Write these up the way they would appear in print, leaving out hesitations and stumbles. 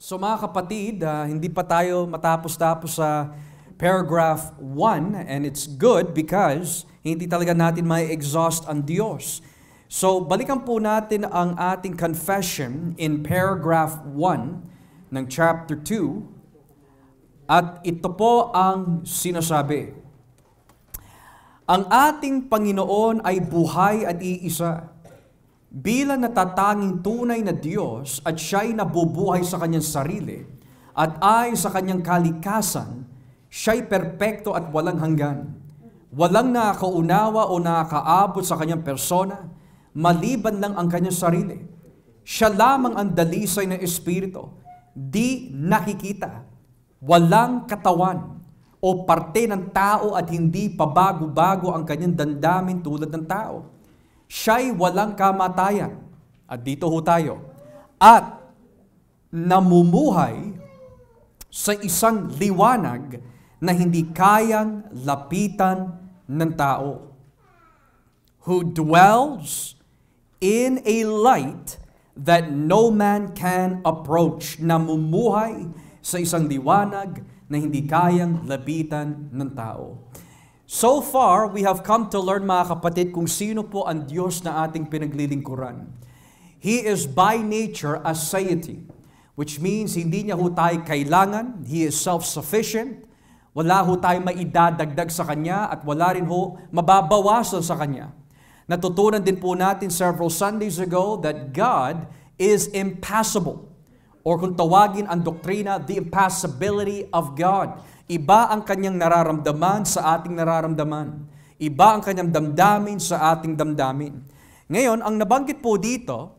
So mga kapatid, hindi pa tayo matapos-tapos sa paragraph 1 and it's good because hindi talaga natin may exhaust ang Diyos. So balikan po natin ang ating confession in paragraph 1 ng chapter 2 at ito po ang sinasabi. Ang ating Panginoon ay buhay at iisa. Bilang natatanging tunay na Diyos at siya'y nabubuhay sa kanyang sarili at ay sa kanyang kalikasan, siya'y perpekto at walang hanggan. Walang nakakaunawa o nakakaabot sa kanyang persona, maliban lang ang kanyang sarili. Siya lamang ang dalisay ng Espiritu, di nakikita, walang katawan o parte ng tao at hindi pabago-bago ang kanyang damdamin tulad ng tao. Siya'y walang kamatayan, at dito ho tayo, at namumuhay sa isang liwanag na hindi kayang lapitan ng tao, who dwells in a light that no man can approach, namumuhay sa isang liwanag na hindi kayang lapitan ng tao. So far, we have come to learn, mga kapatid, kung sino po ang Diyos na ating pinaglilingkuran. He is by nature a deity, which means hindi niya ho tayo kailangan. He is self-sufficient. Wala ho tayo maidadagdag sa Kanya at wala rin ho mababawasan sa Kanya. Natutunan din po natin several Sundays ago that God is impassible. Or kung tawagin ang doktrina, the impassibility of God. Iba ang kanyang nararamdaman sa ating nararamdaman. Iba ang kanyang damdamin sa ating damdamin. Ngayon, ang nabanggit po dito,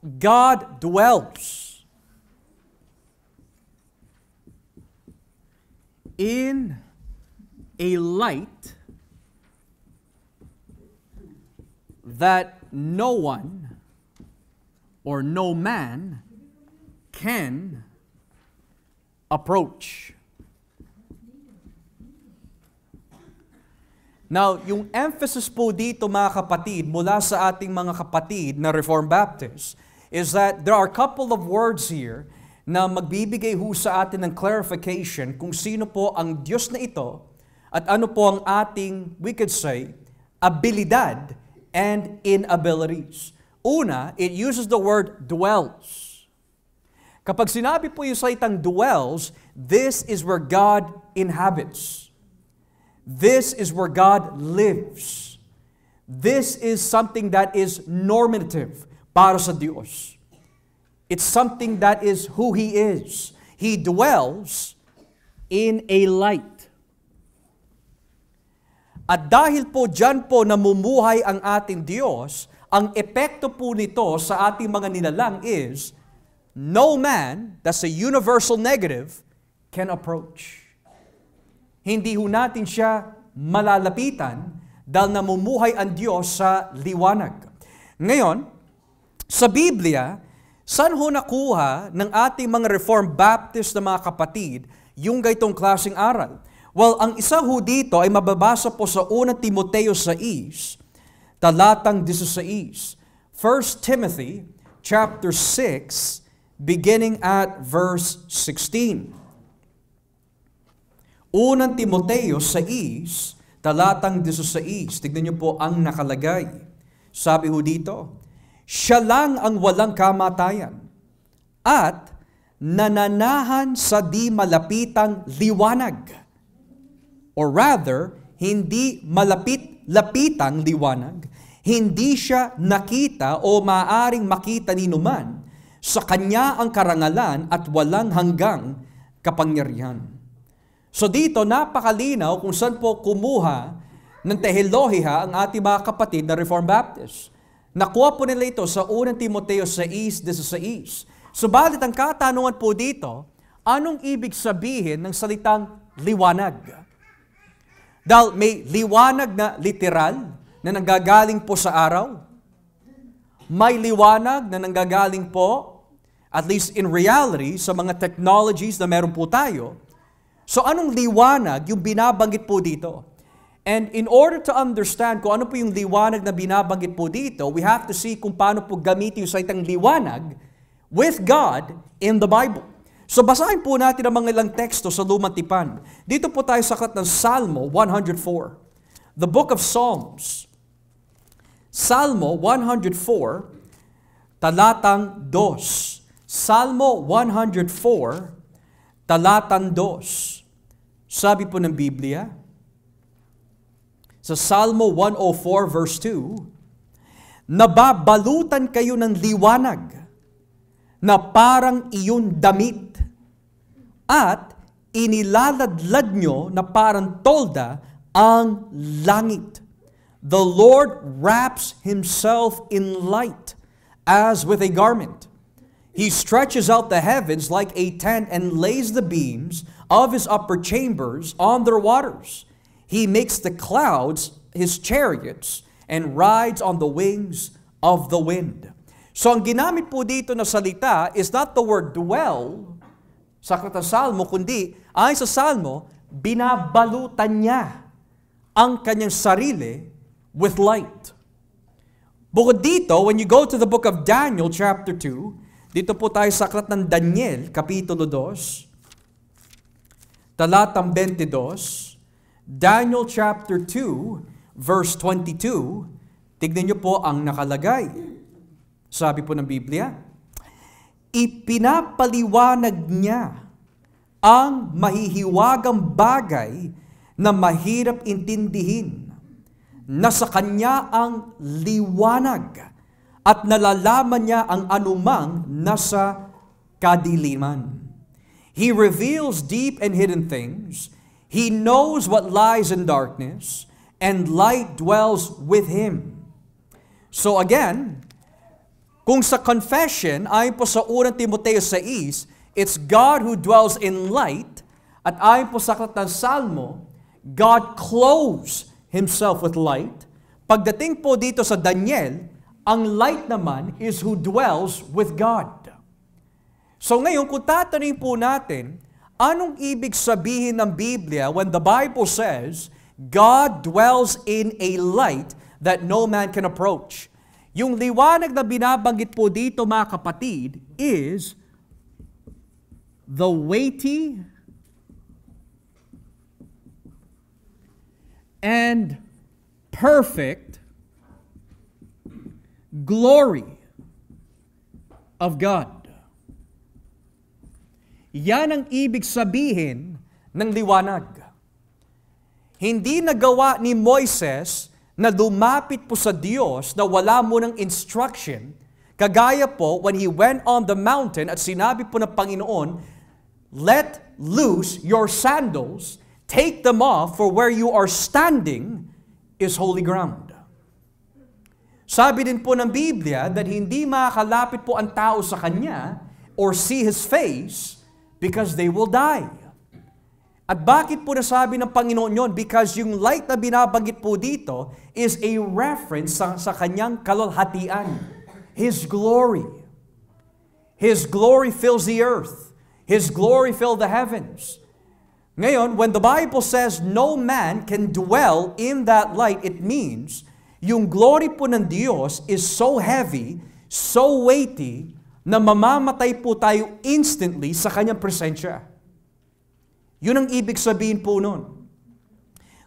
God dwells in a light that no one or no man can approach. Now, yung emphasis po dito, mga kapatid, mula sa ating mga kapatid na Reformed Baptists, is that there are a couple of words here na magbibigay ho sa atin ng clarification kung sino po ang Diyos na ito at ano po ang ating, we could say, abilidad and inabilities. Una, it uses the word dwells. Kapag sinabi po yung salitang dwells, this is where God inhabits. This is where God lives. This is something that is normative para sa Diyos. It's something that is who He is. He dwells in a light. At dahil po dyan po namumuhay ang ating Diyos, ang epekto po nito sa ating mga nilalang is, no man, that's a universal negative, can approach. Hindi ho natin siya malalapitan dahil namumuhay ang Diyos sa liwanag. Ngayon, sa Biblia, saan ho nakuha ng ating mga Reformed Baptist na mga kapatid yung gaytong klaseng aral? Well, ang isa ho dito ay mababasa po sa 1 Timoteo 6, talatang 16. 1 Timothy chapter 6, beginning at verse 16. 1 Timoteo 6, talatang 16. Tignan niyo po ang nakalagay. Sabi ho dito, siya lang ang walang kamatayan at nananahan sa di malapitang liwanag. Or rather, hindi malapit-lapitang liwanag. Hindi siya nakita o maaring makita ni numan. Sa kanya ang karangalan at walang hanggang kapangyarihan. So dito, napakalinaw kung saan po kumuha ng teolohiya ang ating mga kapatid na Reformed Baptist. Nakuha po nila ito sa 1 Timoteo 6:16. Subalit ang katanungan po dito, anong ibig sabihin ng salitang liwanag? Dahil may liwanag na literal na nanggagaling po sa araw. May liwanag na nanggagaling po, at least in reality, sa mga technologies na meron po tayo. So anong liwanag yung binabanggit po dito? And in order to understand kung ano po yung liwanag na binabanggit po dito, we have to see kung paano po gamitin yung salitang liwanag with God in the Bible. So basahin po natin ang mga ilang teksto sa Lumang Tipan. Dito po tayo sa aklat ng Salmo 104. The Book of Psalms. Salmo 104, talatang 2. Salmo 104, talatang 2. Sabi po ng Biblia, sa Salmo 104 verse 2, nababalutan kayo ng liwanag na parang iyong damit at inilaladlad nyo na parang tolda ang langit. The Lord wraps himself in light as with a garment. He stretches out the heavens like a tent and lays the beams of his upper chambers on their waters. He makes the clouds his chariots and rides on the wings of the wind. So ang ginamit po dito na salita is not the word dwell sa aklat ng Salmo, kundi ayon sa Salmo, binabalutan niya ang kanyang sarili with light. Bukod dito, when you go to the book of Daniel chapter 2, dito po tayo sa aklat ng Daniel, kapitulo 2, talatang 22, Daniel chapter 2, verse 22, tignan niyo po ang nakalagay. Sabi po ng Biblia, ipinapaliwanag niya ang mahihiwagang bagay na mahirap intindihin, na sa kanya ang liwanag at nalalaman niya ang anumang nasa kadiliman. He reveals deep and hidden things. He knows what lies in darkness, and light dwells with him. So again, kung sa confession, ayon po sa 1 Timoteo 6, it's God who dwells in light, at ayon po sa aklat ng Salmo, God clothes himself with light. Pagdating po dito sa Daniel, ang light naman is who dwells with God. So ngayon, kung tatanungin po natin, anong ibig sabihin ng Biblia when the Bible says, God dwells in a light that no man can approach? Yung liwanag na binabanggit po dito, mga kapatid, is the weighty and perfect glory of God. Yan ang ibig sabihin ng liwanag. Hindi nagawa ni Moises na lumapit po sa Diyos na wala mo ng instruction, kagaya po when he went on the mountain at sinabi po ng Panginoon, let loose your sandals, take them off, for where you are standing is holy ground. Sabi din po ng Biblia that hindi makakalapit po ang tao sa Kanya or see His face because they will die. At bakit po nasabi ng Panginoon yon? Because yung light na binabanggit po dito is a reference sa Kanyang kalwalhatian. His glory. His glory fills the earth. His glory fills the heavens. Ngayon, when the Bible says no man can dwell in that light, it means yung glory po ng Diyos is so heavy, so weighty, na mamamatay po tayo instantly sa Kanyang presensya. Yun ang ibig sabihin po nun.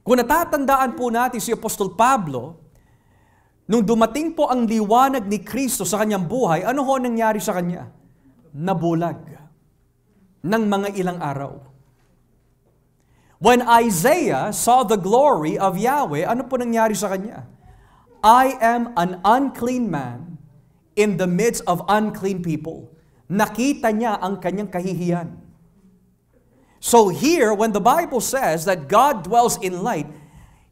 Kung natatandaan po natin si Apostol Pablo, nung dumating po ang liwanag ni Kristo sa kanyang buhay, ano ho nangyari sa kanya? Nabulag ng mga ilang araw. When Isaiah saw the glory of Yahweh, ano po nangyari sa kanya? I am an unclean man in the midst of unclean people. Nakita niya ang kanyang kahihiyan. So here, when the Bible says that God dwells in light,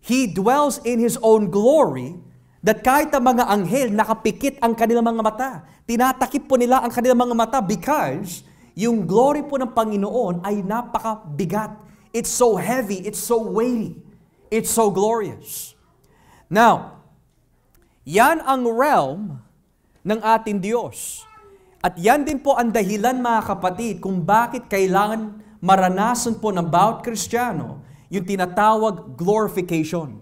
He dwells in His own glory, that kahit ang mga anghel, nakapikit ang kanilang mga mata. Tinatakip po nila ang kanilang mga mata because yung glory po ng Panginoon ay napakabigat. It's so heavy, it's so weighty, it's so glorious. Now, yan ang realm ng ating Diyos. At yan din po ang dahilan, mga kapatid, kung bakit kailangan maranasan po ng bawat Kristiyano yung tinatawag glorification.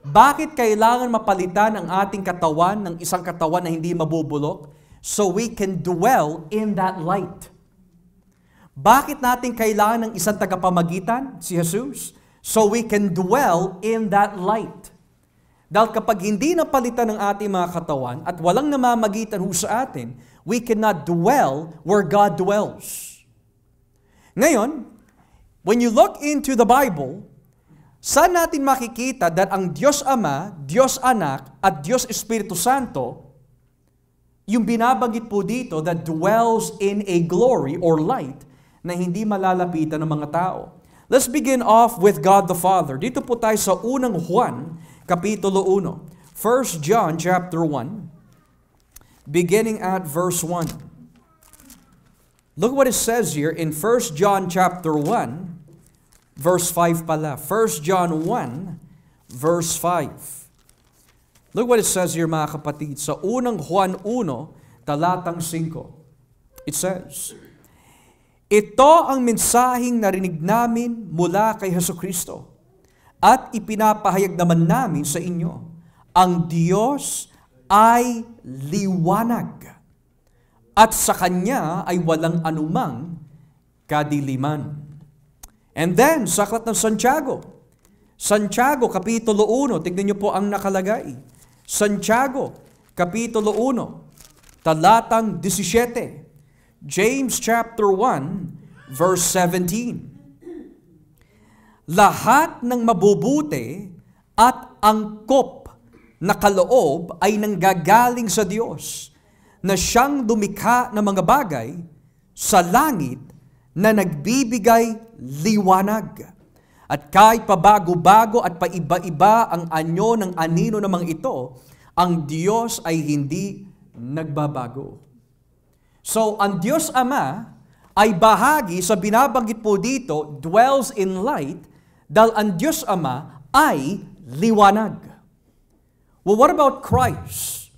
Bakit kailangan mapalitan ang ating katawan ng isang katawan na hindi mabubulok? So we can dwell in that light. Bakit natin kailangan ng isang tagapamagitan? Si Jesus. So we can dwell in that light. Dahil kapag hindi napalitan ng ating mga katawan at walang namamagitan ho sa atin, we cannot dwell where God dwells. Ngayon, when you look into the Bible, saan natin makikita that ang Diyos Ama, Diyos Anak, at Diyos Espiritu Santo, yung binabanggit po dito that dwells in a glory or light na hindi malalapitan ng mga tao. Let's begin off with God the Father. Dito po tayo sa unang Juan, Kapitulo 1. 1 John chapter 1, beginning at verse 1. Look what it says here in 1 John chapter 1, verse 5 pala. 1 John 1, verse 5. Look what it says here, mga kapatid. Sa unang Juan 1, talatang 5. It says, ito ang mensaheng narinig namin mula kay Hesukristo at ipinapahayag naman namin sa inyo. Ang Diyos ay liwanag at sa Kanya ay walang anumang kadiliman. And then, sa aklat ng Santiago, Kapitulo 1, tignan niyo po ang nakalagay. Santiago, Kapitulo 1, talatang 17. James chapter 1, verse 17. Lahat ng mabubuti at angkop na kaloob ay nanggagaling sa Diyos, na siyang dumikha ng mga bagay sa langit na nagbibigay liwanag. At kahit pabago-bago at paiba-iba ang anyo ng anino namang ito, ang Diyos ay hindi nagbabago. So, ang Diyos Ama ay bahagi sa binabanggit po dito, dwells in light, dahil ang Diyos Ama ay liwanag. Well, what about Christ?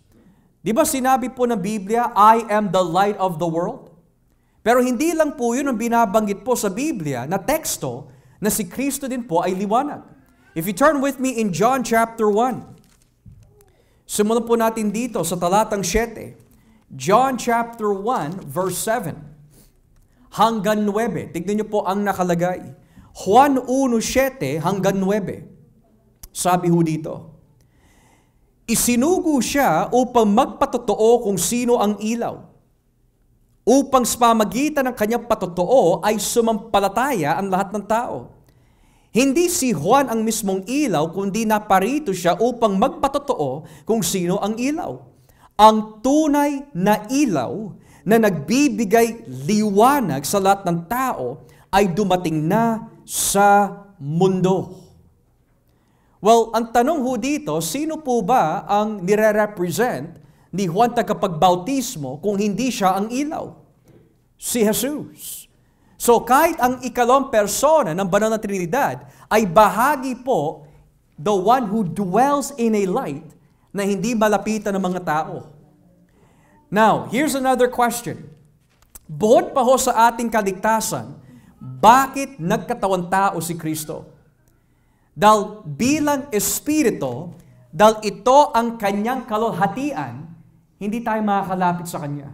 Di ba sinabi po ng Biblia, I am the light of the world? Pero hindi lang po yun ang binabanggit po sa Biblia na teksto na si Kristo din po ay liwanag. If you turn with me in John chapter 1, simulan po natin dito sa talatang 7. John chapter 1, verse 7 hanggang 9. Tignan niyo po ang nakalagay. Juan 1:7 hanggang 9. Sabi ho dito, isinugo siya upang magpatotoo kung sino ang ilaw, upang sa pamagitan ng kanyang patotoo ay sumampalataya ang lahat ng tao. Hindi si Juan ang mismong ilaw, kundi naparito siya upang magpatotoo kung sino ang ilaw. Ang tunay na ilaw na nagbibigay liwanag sa lahat ng tao ay dumating na sa mundo. Well, ang tanong ho dito, sino po ba ang nire-represent ni Juan tagapagbautismo kung hindi siya ang ilaw? Si Jesus. So kahit ang ikalawang persona ng Banal na Trinidad ay bahagi po the one who dwells in a light na hindi malapitan ng mga tao. Now, here's another question. Bukod pa ho sa ating kaligtasan, bakit nagkatawan tao si Kristo? Dahil bilang Espiritu, dahil ito ang kanyang kalwalhatian, hindi tayo makakalapit sa kanya.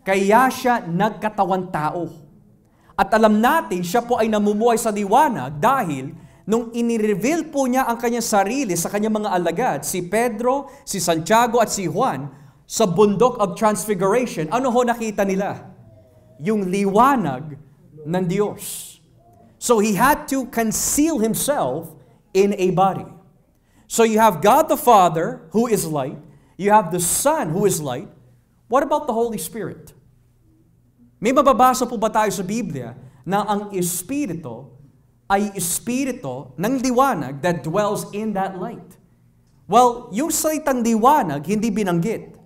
Kaya siya nagkatawan tao. At alam natin, siya po ay namumuhay sa liwanag dahil nung inireveal po niya ang kanyang sarili sa kanyang mga alagad, si Pedro, si Santiago at si Juan, sa bundok of Transfiguration, ano ho nakita nila? Yung liwanag ng Diyos. So he had to conceal himself in a body. So you have God the Father, who is light. You have the Son, who is light. What about the Holy Spirit? May mababasa po ba tayo sa Biblia na ang Espiritu ay Espiritu ng liwanag that dwells in that light? Well, yung salitang liwanag, hindi binanggit.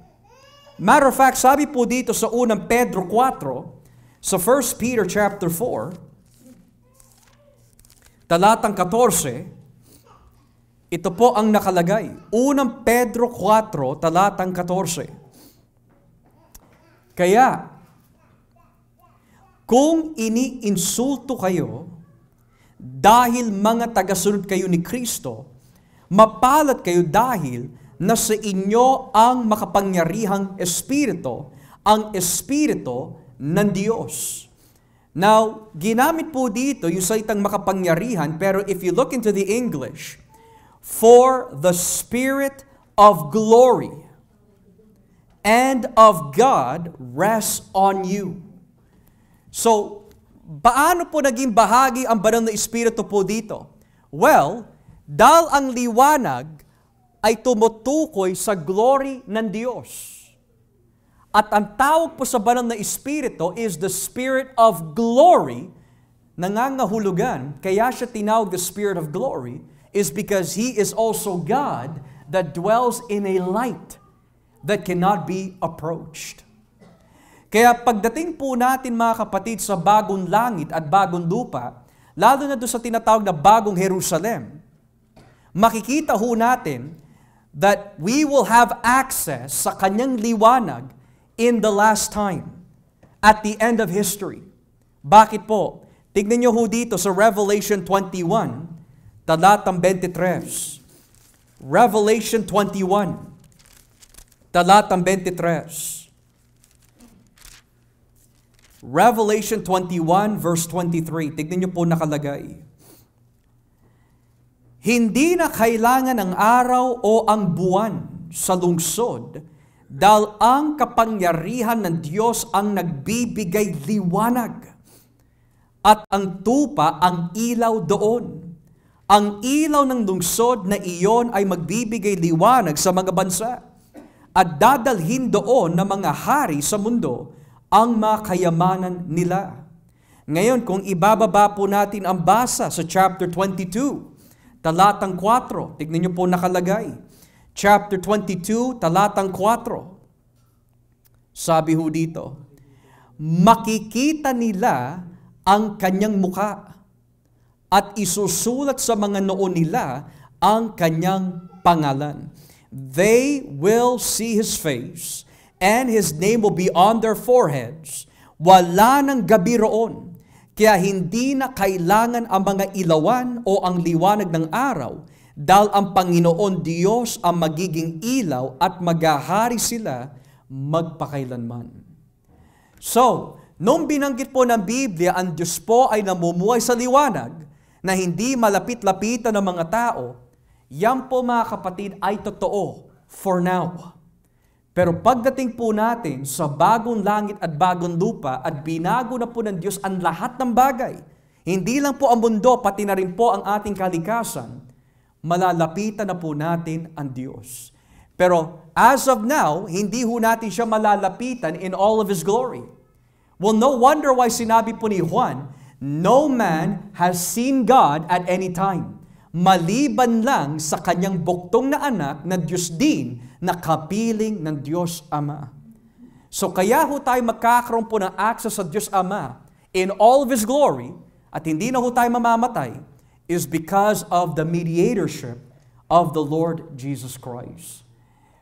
Matter of fact, sabi po dito sa unang Pedro 4, sa 1 Peter chapter 4, talatang 14, ito po ang nakalagay. Unang Pedro 4, talatang 14. Kaya, kung iniinsulto kayo dahil mga tagasunod kayo ni Kristo, mapalad kayo dahil nasa inyo ang makapangyarihang Espiritu, ang Espiritu ng Diyos. Now, ginamit po dito yung salitang makapangyarihan, pero if you look into the English, for the Spirit of glory and of God rests on you. So, paano po naging bahagi ang banal na Espiritu po dito? Well, dahil ang liwanag ay tumutukoy sa glory ng Diyos. At ang tawag po sa banal na Espiritu is the Spirit of glory, nangangahulugan, kaya siya tinawag the Spirit of glory, is because He is also God that dwells in a light that cannot be approached. Kaya pagdating po natin mga kapatid sa bagong langit at bagong lupa, lalo na doon sa tinatawag na bagong Jerusalem, makikita ho natin that we will have access sa kanyang liwanag in the last time, at the end of history. Bakit po? Tignan niyo ho dito sa Revelation 21, talatang 23. Revelation 21, talatang 23. Revelation 21 verse 23. Tignan niyo po nakalagay. Hindi na kailangan ang araw o ang buwan sa lungsod, dahil ang kapangyarihan ng Diyos ang nagbibigay liwanag. At ang tupa ang ilaw doon. Ang ilaw ng lungsod na iyon ay magbibigay liwanag sa mga bansa. At dadalhin doon ng mga hari sa mundo ang mga kayamanan nila. Ngayon, kung ibababa po natin ang basa sa chapter 22, talatang 4, tignan niyo po nakalagay. Chapter 22, talatang 4. Sabi ho dito, makikita nila ang kanyang muka at isusulat sa mga noo nila ang kanyang pangalan. They will see His face and His name will be on their foreheads. Wala nang gabi roon. Kaya hindi na kailangan ang mga ilawan o ang liwanag ng araw, dahil ang Panginoon Diyos ang magiging ilaw at maghahari sila magpakailanman. So, nung binanggit po ng Biblia, ang Diyos po ay namumuhay sa liwanag na hindi malapit-lapitan ng mga tao, yan po mga kapatid ay totoo for now. Pero pagdating po natin sa bagong langit at bagong lupa at binago na po ng Diyos ang lahat ng bagay, hindi lang po ang mundo, pati na rin po ang ating kalikasan, malalapitan na po natin ang Diyos. Pero as of now, hindi ho natin siya malalapitan in all of His glory. Well, no wonder why sinabi po ni Juan, no man has seen God at any time, maliban lang sa kanyang buktong na anak na Diyos din na kapiling ng Diyos Ama. So kaya ho tayo magkakaroon po ng access sa Diyos Ama in all of His glory at hindi na ho tayo mamamatay is because of the mediatorship of the Lord Jesus Christ.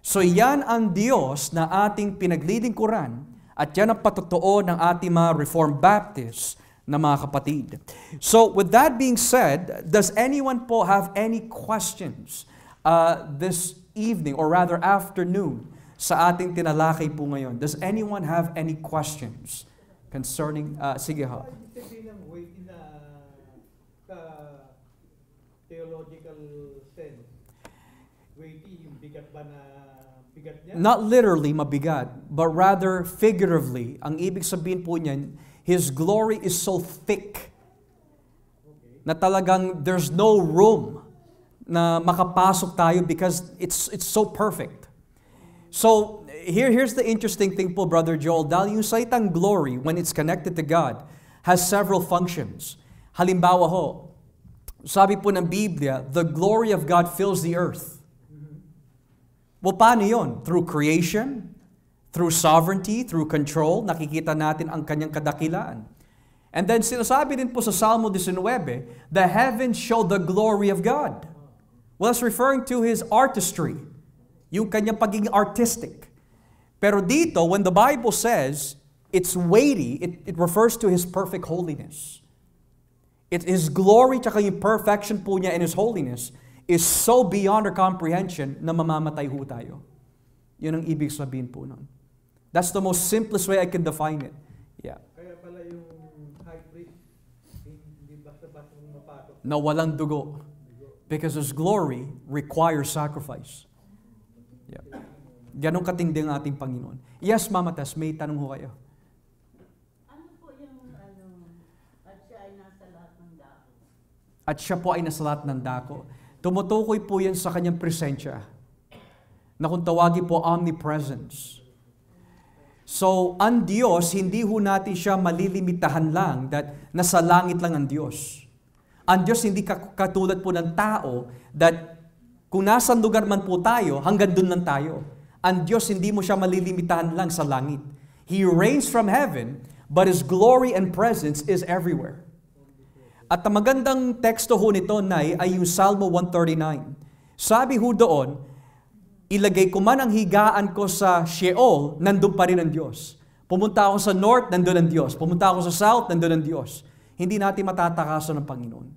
So yan ang Diyos na ating pinaglilingkuran at yan ang patotoo ng ating mga Reformed Baptists na mga kapatid. So with that being said, does anyone po have any questions this evening or rather afternoon sa ating tinalakay po ngayon? Does anyone have any questions concerning, sige ho. Theological sense, weighty, yung bigat ba na bigat niya? Not literally mabigat, but rather figuratively. Ang ibig sabihin po niyan, His glory is so thick na talagang there's no room na makapasok tayo because it's so perfect. So here's the interesting thing po, Brother Joel, dahil yung salitang glory, when it's connected to God, has several functions. Halimbawa ho, sabi po ng Biblia, the glory of God fills the earth. Well, paano yun? Through creation, through sovereignty, through control, nakikita natin ang kanyang kadakilaan. And then sinasabi din po sa Salmo 19, the heavens show the glory of God. Well, it's referring to His artistry, yung kanyang pagiging artistic. Pero dito, when the Bible says it's weighty, it refers to His perfect holiness. His glory tsaka yung perfection po niya and His holiness is so beyond our comprehension na mamamatay ho tayo. Yun ang ibig sabihin po nun. That's the most simplest way I can define it. Yeah. Kaya pala yung high priest, hindi basta-basta mapasok. Na walang dugo. Because His glory requires sacrifice. Yeah. Ganong katindi ang ating Panginoon. Yes, Mama Tess, may tanong ho kayo. Ano po yung at siya ay nasa lahat ng dako? At siya po ay nasa lahat ng dako. Tumutukoy po yan sa kanyang presensya. Na kung tawagin po omnipresence. So, ang Diyos, hindi ho natin siya malilimitahan lang that nasa langit lang ang Diyos. Ang Diyos hindi katulad po ng tao that kung nasan lugar man po tayo, hanggang doon lang tayo. Ang Diyos hindi mo siya malilimitahan lang sa langit. He reigns from heaven, but His glory and presence is everywhere. At ang magandang teksto ho nito, Nay, ay yung Salmo 139. Sabi ho doon, ilagay ko man ang higaan ko sa Sheol, nandun pa rin ang Diyos. Pumunta ako sa north, nandun ang Diyos. Pumunta ako sa south, nandun ang Diyos. Hindi natin matatakasan ng Panginoon.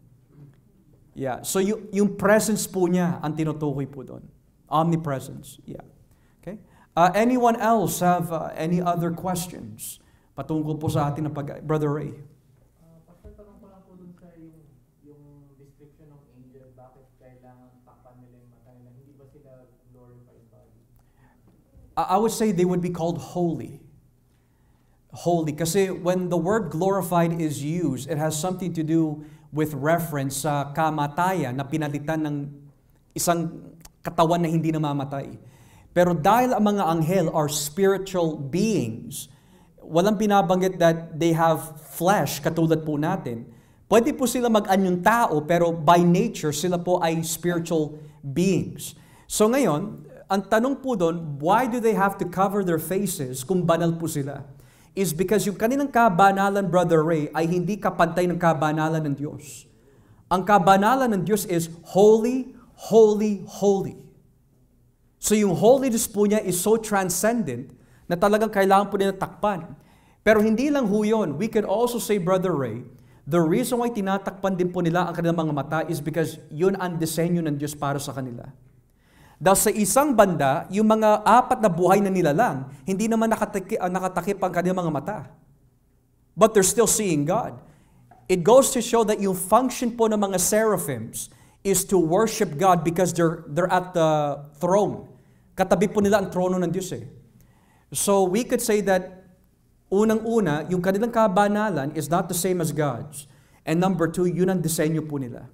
Yeah. So yung presence po niya ang tinutukoy po doon. Omnipresence. Yeah. Okay? Anyone else have any other questions? Patungkol po sa atin ng Brother Ray. Pastor, tanong ko lang po dun sa yung description ng angel, bakit kailangan takpan nila yung mata nila? Hindi ba sila glorified body? I would say they would be called holy. Holy. Kasi when the word glorified is used, it has something to do with reference sa kamatayan na pinalitan ng isang katawan na hindi namamatay. Pero dahil ang mga anghel are spiritual beings, walang binabanggit that they have flesh katulad po natin. Pwede po sila mag-anyong tao, pero by nature, sila po ay spiritual beings. So ngayon, ang tanong po doon, why do they have to cover their faces kung banal po sila? Is because yung kanilang kabanalan, Brother Ray, ay hindi kapantay ng kabanalan ng Diyos. Ang kabanalan ng Diyos is holy, holy, holy. So yung holiness po niya is so transcendent na talagang kailangan po nila takpan. Pero hindi lang ho yun. We could also say, Brother Ray, the reason why tinatakpan din po nila ang kanilang mga mata is because yun ang disenyo ng Diyos para sa kanila. Dahil sa isang banda, yung mga apat na buhay na nilalang, hindi naman nakatakip ang kanilang mga mata. But they're still seeing God. It goes to show that yung function po ng mga seraphims is to worship God because they're at the throne. Katabi po nila ang trono ng Diyos eh. So we could say that unang-una, yung kanilang kabanalan is not the same as God's. And number two, yun ang disenyo po nila.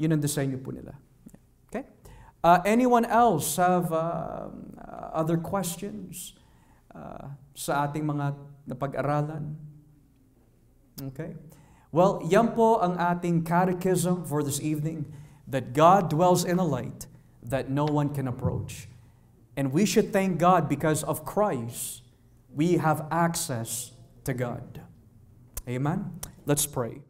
Yun ang disenyo po nila. Okay? Anyone else have other questions sa ating mga napag-aralan? Okay? Well, yan po ang ating catechism for this evening, that God dwells in a light that no one can approach. And we should thank God because of Christ, we have access to God. Amen? Let's pray.